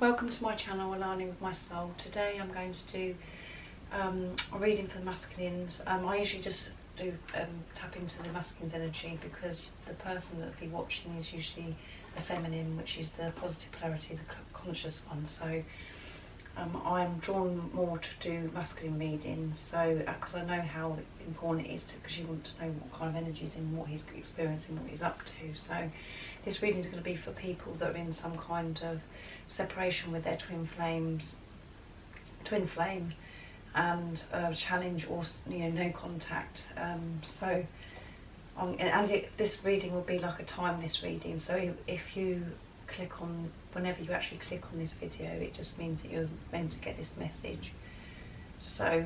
Welcome to my channel, Aligning with My Soul. Today I'm going to do a reading for the masculines. I usually just do tap into the masculine's energy because the person that will be watching is usually the feminine, which is the positive polarity, the conscious one. So I'm drawn more to do masculine readings, so because I know how important it is, because you want to know what kind of energy is in, what he's experiencing, what he's up to. So this reading is going to be for people that are in some kind of separation with their twin flame, and challenge, or no contact. This reading will be like a timeless reading. So if you click on, whenever you actually click on this video, it just means that you're meant to get this message. So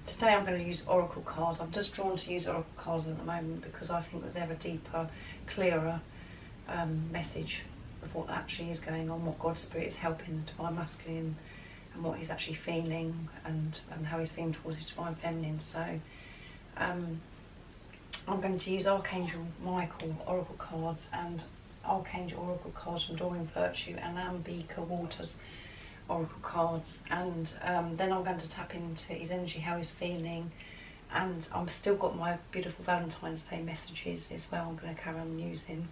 today I'm going to use oracle cards. I'm just drawn to use oracle cards at the moment because I think that they're a deeper, clearer message of what actually is going on, what God's Spirit is helping the Divine Masculine, and what he's actually feeling, and how he's feeling towards his Divine Feminine. So I'm going to use Archangel Michael oracle cards and Archangel oracle cards from Doreen Virtue and Ambika Waters oracle cards, and then I'm going to tap into his energy, how he's feeling, and I've still got my beautiful Valentine's Day messages as well. I'm going to carry on using.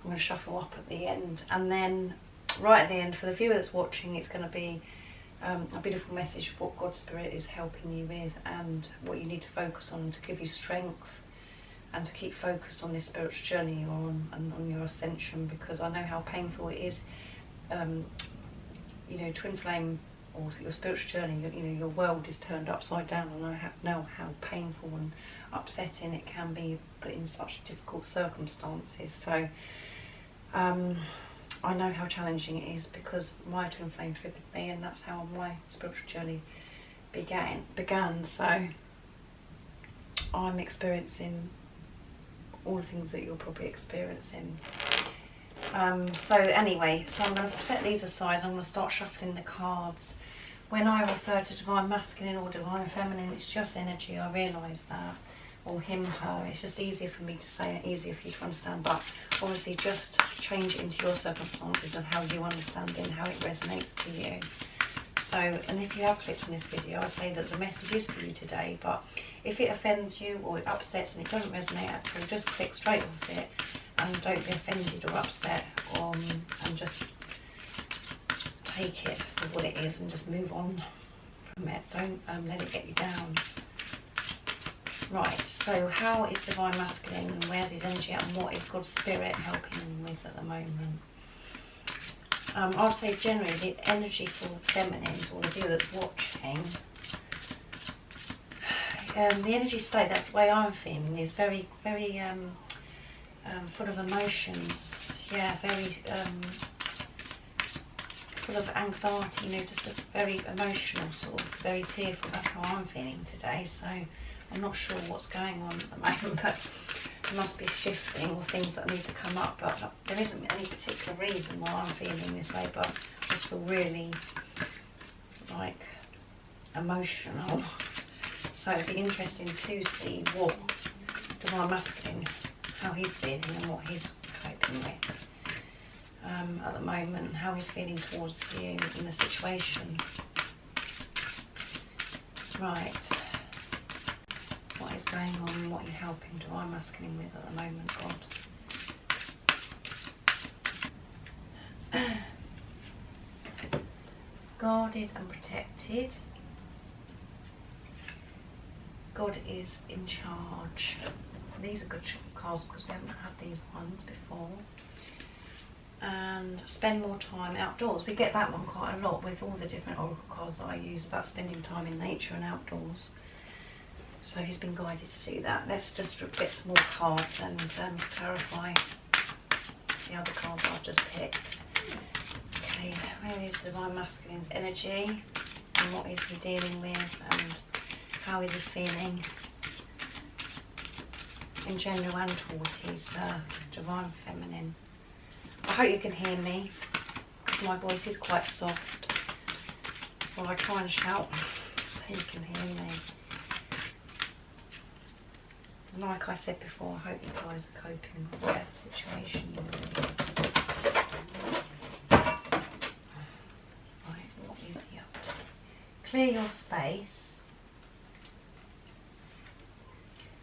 I'm going to shuffle up at the end, and then right at the end, for the viewer that's watching, it's going to be a beautiful message of what God's Spirit is helping you with, and what you need to focus on to give you strength, and to keep focused on this spiritual journey you're on, and on your ascension, because I know how painful it is. Twin flame, or your spiritual journey, your world is turned upside down, and I know how painful and upsetting it can be, but in such difficult circumstances. So I know how challenging it is, because my twin flame triggered me, and that's how my spiritual journey began. So I'm experiencing all the things that you're probably experiencing. So anyway, so I'm going to set these aside. I'm going to start shuffling the cards. When I refer to Divine Masculine or Divine Feminine, it's just energy. I realise that. Or him, her. It's just easier for me to say it, easier for you to understand. But obviously just change it into your circumstances of how you understand it and how it resonates to you. So, and if you have clicked on this video, I'd say that the message is for you today, but if it offends you or it upsets and it doesn't resonate at all, just click straight off it and don't be offended or upset, and just take it for what it is and just move on from it. Don't let it get you down. Right, so how is Divine Masculine, and where's his energy at, and what is God's Spirit helping him with at the moment? I would say generally the energy for feminines, or the viewer that's watching, the energy state, that's the way I'm feeling, is very, very full of emotions. Yeah, very full of anxiety, just a very emotional, sort of very tearful. That's how I'm feeling today. So I'm not sure what's going on at the moment, but there must be shifting or things that need to come up, but there isn't any particular reason why I'm feeling this way, but I just feel really like emotional. So it'd be interesting to see what Divine Masculine, how he's feeling and what he's coping with at the moment, how he's feeling towards you in the situation. Right. What is going on and what you're helping Divine Masculine with at the moment, God. Guarded and protected. God is in charge. These are good cards because we haven't had these ones before. And spend more time outdoors. We get that one quite a lot with all the different oracle cards that I use about spending time in nature and outdoors. So he's been guided to do that. Let's just get some more cards and clarify the other cards I've just picked. Okay, where is Divine Masculine's energy, and what is he dealing with, and how is he feeling in general and towards his Divine Feminine? I hope you can hear me, because my voice is quite soft, so I try and shout so you can hear me. Like I said before, I hope you guys are coping with whatever situation you're in. clear your space,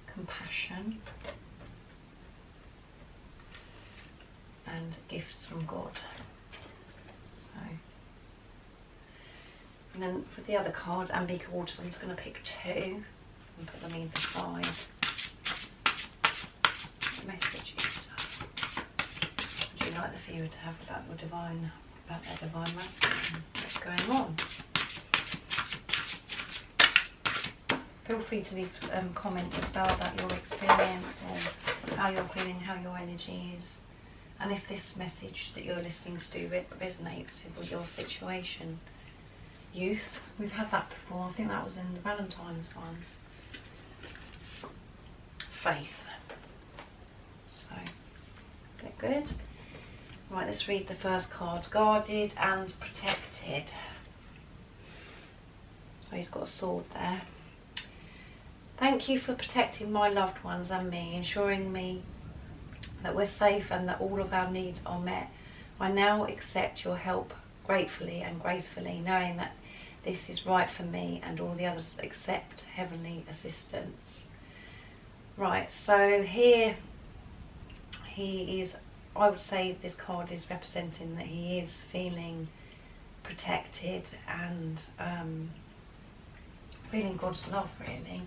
compassion, and gifts from God. So, and then for the other card, Ambika Waters, I'm just going to pick 2 and put them either side. Messages would you like the viewer to have about your divine, about their divine masculine? What's going on? Feel free to leave comment as well about your experience or how you're feeling, how your energy is, and if this message that you're listening to resonates with your situation. Youth, we've had that before. I think that was in the Valentine's one. Faith. So, get good. Right, let's read the first card. Guarded and protected. So he's got a sword there. Thank you for protecting my loved ones and me, ensuring me that we're safe and that all of our needs are met. I now accept your help gratefully and gracefully, knowing that this is right for me and all the others accept heavenly assistance. Right, so here he is, I would say this card is representing that he is feeling protected and feeling God's love really,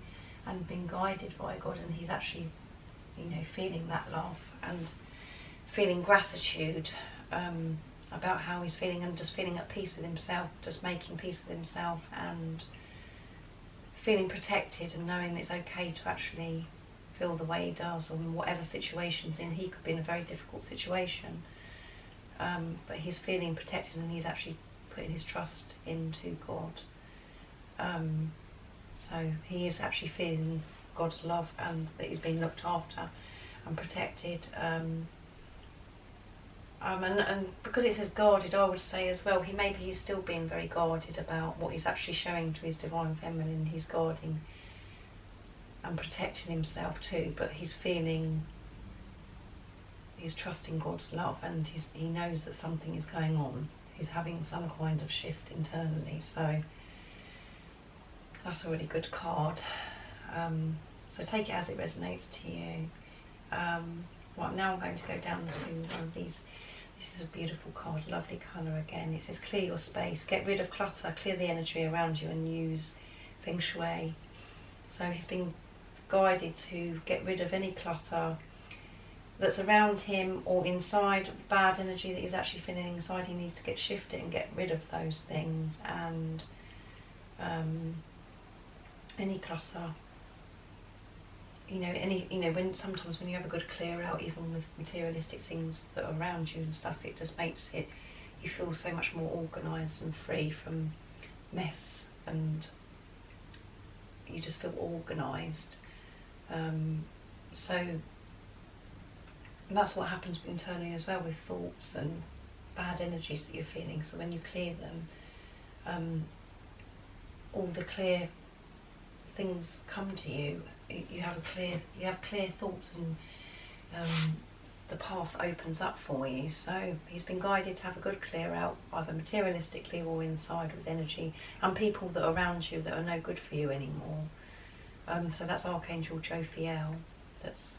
and being guided by God, and he's actually, feeling that love and feeling gratitude about how he's feeling, and just feeling at peace with himself, just making peace with himself and feeling protected and knowing that it's okay to actually feel the way he does, or in whatever situation's in. He could be in a very difficult situation, but he's feeling protected and he's actually putting his trust into God. So he is actually feeling God's love and that he's being looked after and protected. And because it says guarded, I would say as well, he's still being very guarded about what he's actually showing to his divine feminine. He's guarding and protecting himself too, but he's trusting God's love, and he knows that something is going on. He's having some kind of shift internally, so that's a really good card. So take it as it resonates to you. Right, now I'm going to go down to one of these. This is a beautiful card, lovely colour again. It says clear your space, get rid of clutter, clear the energy around you and use Feng Shui. So he's been guided to get rid of any clutter that's around him or inside, bad energy that he's actually feeling inside. He needs to get shifted and get rid of those things, and any clutter. Sometimes when you have a good clear out, even with materialistic things that are around you and stuff, it just makes you feel so much more organised and free from mess, and you just feel organised. So that's what happens internally as well with thoughts and bad energies that you're feeling. So when you clear them, all the clear things come to you. You have clear thoughts, and the path opens up for you. So he's been guided to have a good clear out, either materialistically or inside, with energy and people that are around you that are no good for you anymore. So that's Archangel Jophiel that's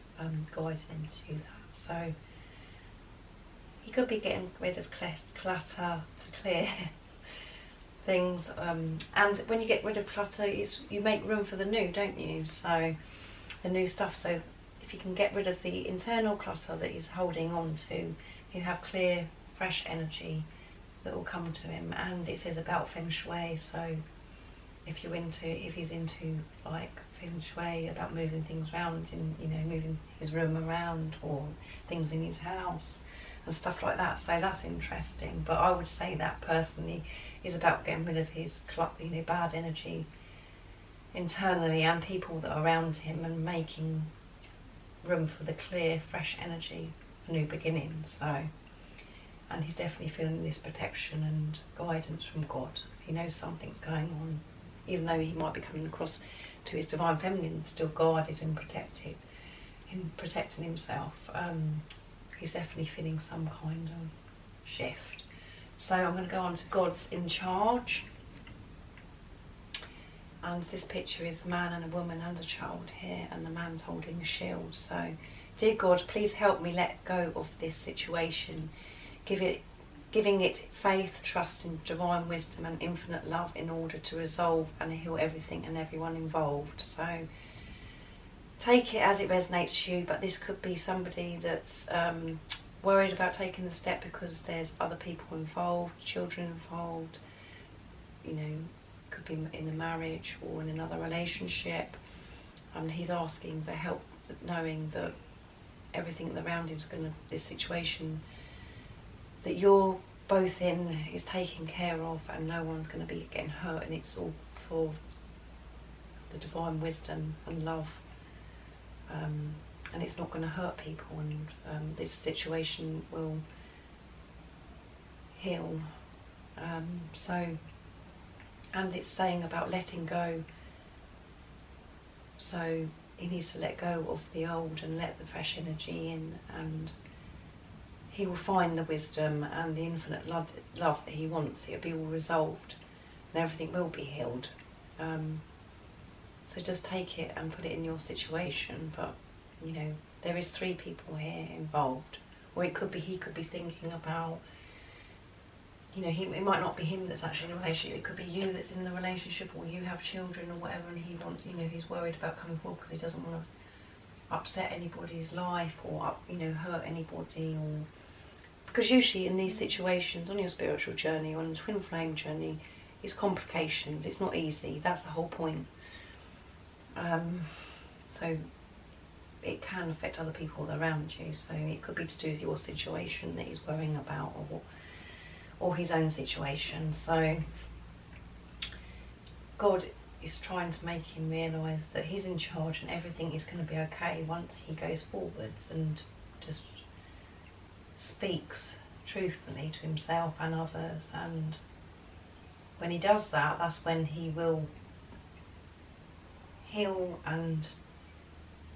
guiding him to do that. So he could be getting rid of clutter to clear things, and when you get rid of clutter, you make room for the new, don't you? So the new stuff. So if you can get rid of the internal clutter that he's holding on to, you have clear, fresh energy that will come to him. And it says about Feng Shui. So if he's into like Feng Shui, about moving things around, moving his room around or things in his house and stuff like that. So that's interesting. But I would say that personally is about getting rid of his bad energy internally and people that are around him, and making room for the clear, fresh energy, a new beginning. So, and he's definitely feeling this protection and guidance from God. He knows something's going on, even though he might be coming across to his divine feminine, still guarded and protected, in protecting himself. He's definitely feeling some kind of shift. So I'm going to go on to God's in charge. And this picture is a man and a woman and a child here, and the man's holding a shield. So, dear God, please help me let go of this situation, giving it faith, trust in divine wisdom and infinite love in order to resolve and heal everything and everyone involved. So take it as it resonates to you, but this could be somebody that's worried about taking the step because there's other people involved, children involved, you know, could be in a marriage or in another relationship, and he's asking for help, knowing that everything around him is going to, this situation that you're both in is taken care of, and no one's going to be getting hurt, and it's all for the divine wisdom and love, and it's not going to hurt people, and this situation will heal. And it's saying about letting go, so he needs to let go of the old and let the fresh energy in, and he will find the wisdom and the infinite love that he wants. It'll be all resolved and everything will be healed. So just take it and put it in your situation. But you know, there is 3 people here involved, or it could be he could be thinking about, you know, it might not be him that's actually in a relationship, it could be you that's in the relationship, or you have children or whatever, and he wants, you know, he's worried about coming forward because he doesn't want to upset anybody's life or you know, hurt anybody, or because usually in these situations on your spiritual journey, on a twin flame journey, it's complications, it's not easy, that's the whole point. So it can affect other people around you, so it could be to do with your situation that he's worrying about, or his own situation. So God is trying to make him realise that he's in charge and everything is going to be okay once he goes forwards and just speaks truthfully to himself and others. And when he does that, that's when he will heal, and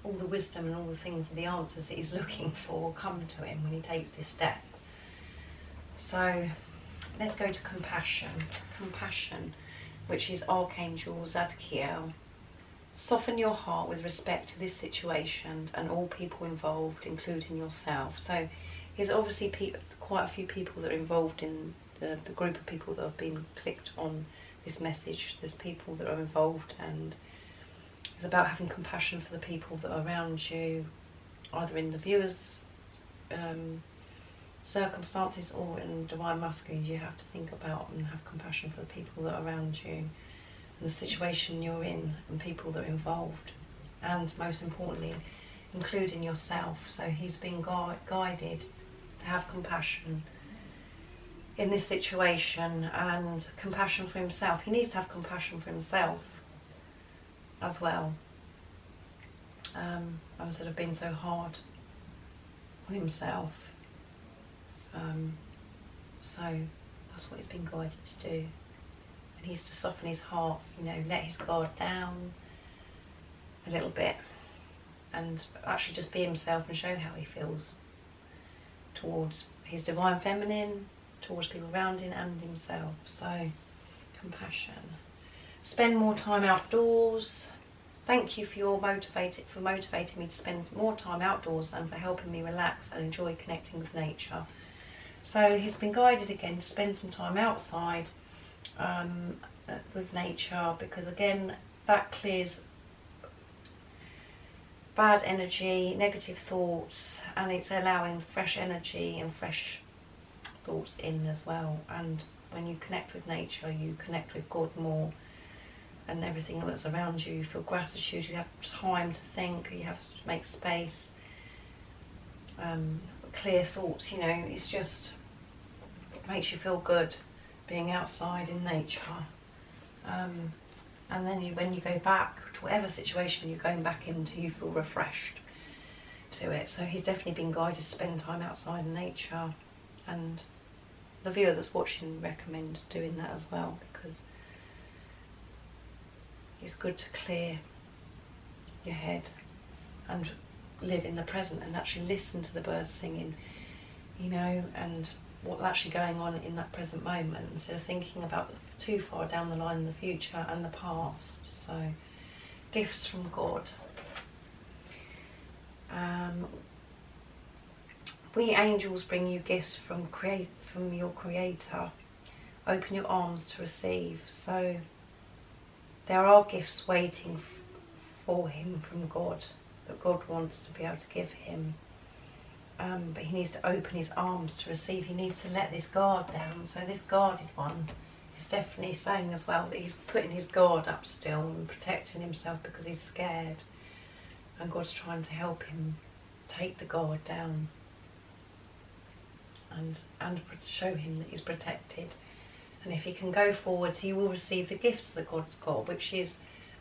all the wisdom and all the things, the answers that he's looking for will come to him when he takes this step. So let's go to compassion. Compassion, which is Archangel Zadkiel. Soften your heart with respect to this situation and all people involved, including yourself. So there's obviously quite a few people that are involved in the group of people that have been clicked on this message. There's people that are involved, and it's about having compassion for the people that are around you, either in the viewer's circumstances or in divine masculine. You have to think about and have compassion for the people that are around you and the situation you're in and people that are involved, and most importantly including yourself. So he's been guided to have compassion in this situation, and compassion for himself. He needs to have compassion for himself as well. Sort of been so hard on himself. So that's what he's been guided to do. And he's to soften his heart, you know, let his guard down a little bit, and actually just be himself and show how he feels towards his divine feminine, towards people around him and himself. So compassion. Spend more time outdoors. Thank you for motivating me to spend more time outdoors and for helping me relax and enjoy connecting with nature. So he's been guided again to spend some time outside with nature, because again that clears bad energy, negative thoughts, and it's allowing fresh energy and fresh thoughts in as well. And when you connect with nature, you connect with God more, and everything that's around you. You feel gratitude, you have time to think, you have to make space, clear thoughts, you know, it's just, it makes you feel good being outside in nature. And then when you go back to whatever situation you're going back into, you feel refreshed to it. So he's definitely been guided to spend time outside in nature, and the viewer that's watching recommend doing that as well, because it's good to clear your head and live in the present and actually listen to the birds singing, you know, and what's actually going on in that present moment, instead of thinking about too far down the line in the future and the past. So, gifts from God. We angels bring you gifts from your Creator. Open your arms to receive. So there are gifts waiting for him from God, that God wants to be able to give him. But he needs to open his arms to receive. He needs to let this guard down. So this guarded one is definitely saying as well that he's putting his guard up still and protecting himself because he's scared. And God's trying to help him take the guard down and show him that he's protected. And if he can go forwards, he will receive the gifts that God's got, which is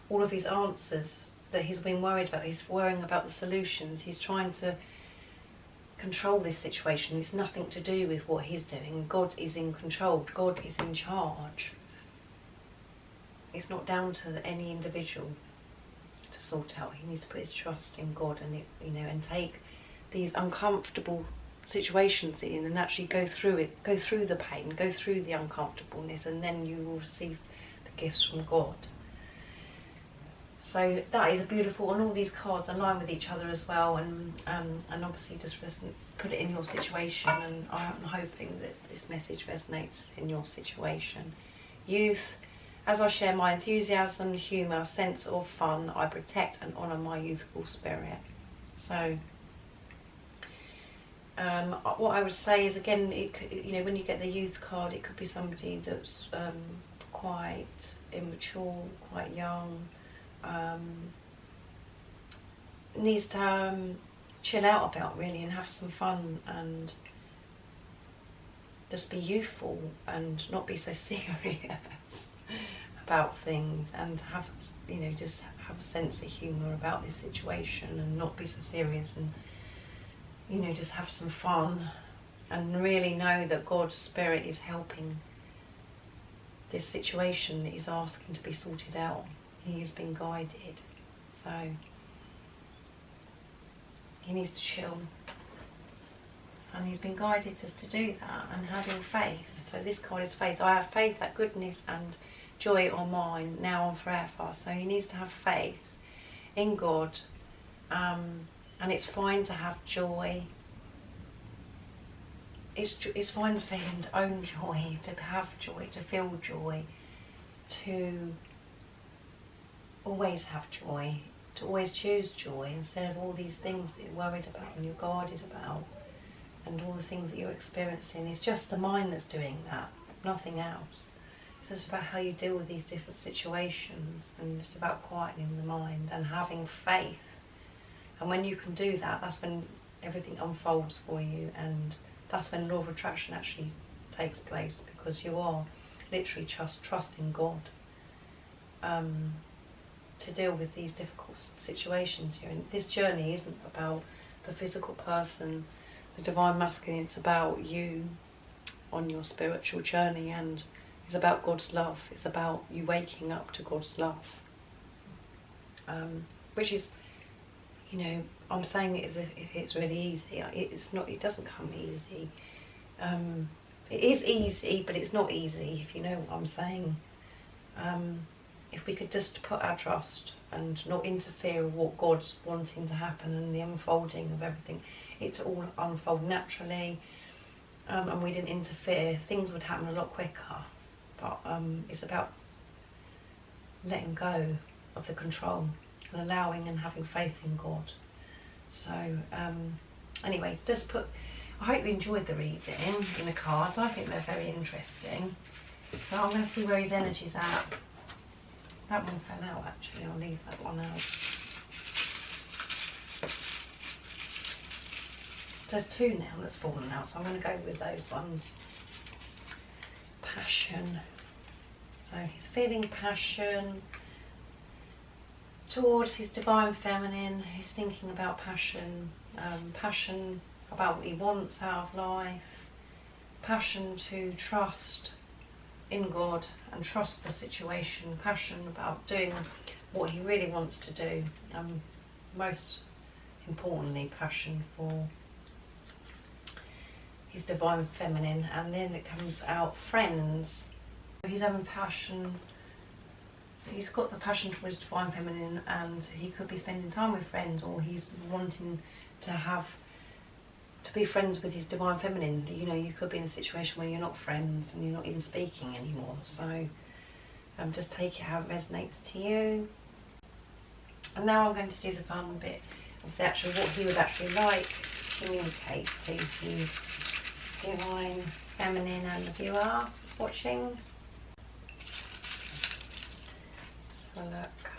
all of his answers that he's been worried about. He's worrying about the solutions. He's trying to control this situation. It's nothing to do with what he's doing. God is in control. God is in charge. It's not down to any individual to sort out. He needs to put his trust in God and and take these uncomfortable situations in and actually go through it, go through the pain, go through the uncomfortableness, and then you will receive the gifts from God. So that is beautiful, and all these cards align with each other as well, and obviously just put it in your situation, and I'm hoping that this message resonates in your situation. Youth, as I share my enthusiasm, humour, sense of fun, I protect and honour my youthful spirit. So what I would say is, again, when you get the youth card, it could be somebody that's quite immature, quite young, needs to chill out about, really, and have some fun and just be youthful and not be so serious about things, and have just have a sense of humour about this situation and not be so serious, and just have some fun and really know that God's Spirit is helping this situation that he's asking to be sorted out. He has been guided, so he needs to chill, and he's been guided just to do that, and having faith. So this card is faith. I have faith that goodness and joy are mine now and forever. So he needs to have faith in God, and it's fine to have joy. It's fine for him to own joy, to have joy, to feel joy, to always have joy, to always choose joy instead of all these things that you're worried about and you're guarded about, and all the things that you're experiencing. It's just the mind that's doing that, nothing else. It's just about how you deal with these different situations, and it's about quietening the mind and having faith. And when you can do that, that's when everything unfolds for you, and that's when law of attraction actually takes place, because you are literally just trusting God to deal with these difficult situations here. And this journey isn't about the physical person, the divine masculine. It's about you on your spiritual journey, and it's about God's love. It's about you waking up to God's love, which is, I'm saying it as if it's really easy. It's not. It doesn't come easy. It is easy, but it's not easy, if you know what I'm saying. If we could just put our trust and not interfere with what God's wanting to happen and the unfolding of everything, it's all unfold naturally, and we didn't interfere, things would happen a lot quicker. But it's about letting go of the control and allowing and having faith in God. So anyway, I hope you enjoyed the reading in the cards. I think they're very interesting. So I'm going to see where his energy's at. That one fell out, actually. I'll leave that one out. There's two now that's fallen out, so I'm going to go with those ones. Passion. So he's feeling passion towards his divine feminine. He's thinking about passion, passion about what he wants out of life, passion to trust in God and trust the situation, passion about doing what he really wants to do, and most importantly, passion for his divine feminine, and then it comes out friends. He's having passion, he's got the passion towards divine feminine, and he could be spending time with friends, or he's wanting to be friends with his divine feminine. You know, you could be in a situation where you're not friends and you're not even speaking anymore. So just take it how it resonates to you. And now I'm going to do the fun bit of the actual, what he would actually like to communicate to his divine feminine and the viewer that's watching. Let's have a look.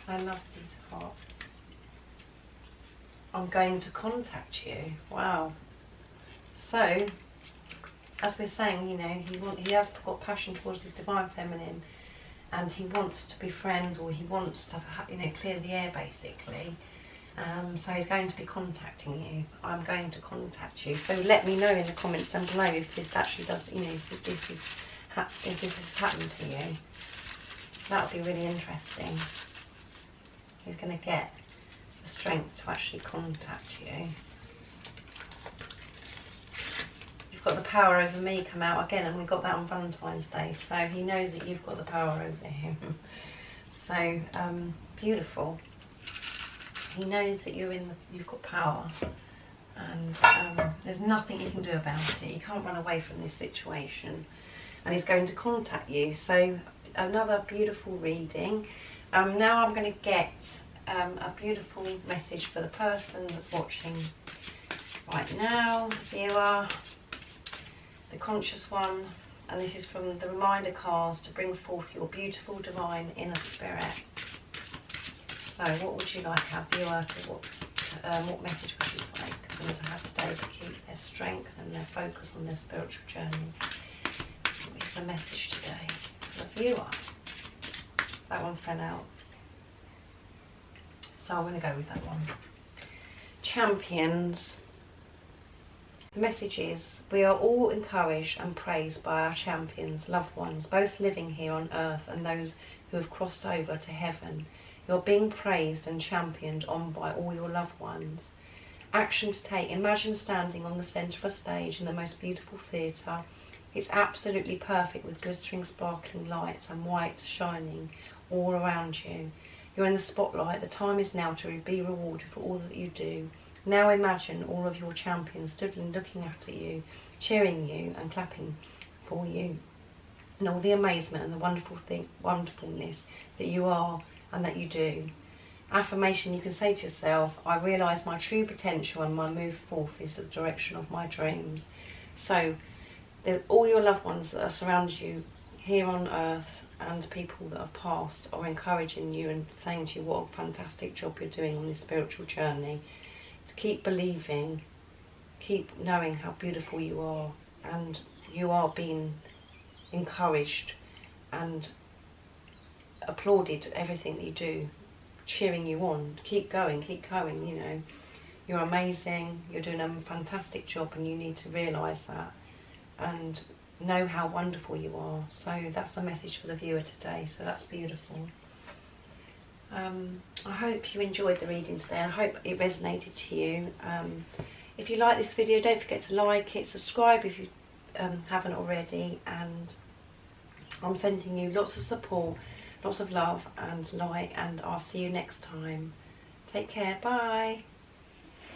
I love these hearts. I'm going to contact you. Wow. So, as we're saying, you know, he has got passion towards his divine feminine, and he wants to be friends, or he wants to, you know, clear the air basically. So he's going to be contacting you. I'm going to contact you. So let me know in the comments down below if this actually does, you know, if this has happened to you. That would be really interesting. He's going to get the strength to actually contact you. You've got the power over me come out again, and we got that on Valentine's Day. So he knows that you've got the power over him. So beautiful. He knows that you've got power, and there's nothing you can do about it. You can't run away from this situation, and he's going to contact you. So another beautiful reading. Now I'm going to get a beautiful message for the person that's watching right now, the viewer, the conscious one, and this is from the reminder cards to bring forth your beautiful divine inner spirit. So what would you like our viewer to, what message would you like them to have today to keep their strength and their focus on their spiritual journey? What is the message today for the viewer? That one fell out. So I'm going to go with that one. Champions. The message is, we are all encouraged and praised by our champions, loved ones, both living here on earth and those who have crossed over to heaven. You're being praised and championed on by all your loved ones. Action to take. Imagine standing on the centre of a stage in the most beautiful theatre. It's absolutely perfect with glittering, sparkling lights and white shining all around you. You're in the spotlight. The time is now to be rewarded for all that you do. Now imagine all of your champions stood and looking at you, cheering you and clapping for you, and all the amazement and the wonderfulness that you are and that you do. Affirmation you can say to yourself, I realise my true potential and my move forth is the direction of my dreams. So all your loved ones that are surrounding you here on earth and people that have passed are encouraging you and saying to you what a fantastic job you're doing on this spiritual journey. To keep believing, keep knowing how beautiful you are, and you are being encouraged and applauded everything that you do, cheering you on. Keep going, you know. You're amazing, you're doing a fantastic job, and you need to realise that and know how wonderful you are. So that's the message for the viewer today, so that's beautiful. I hope you enjoyed the reading today. I hope it resonated to you. If you like this video, don't forget to like it, subscribe if you haven't already, and I'm sending you lots of support, lots of love and light, and I'll see you next time. Take care, bye.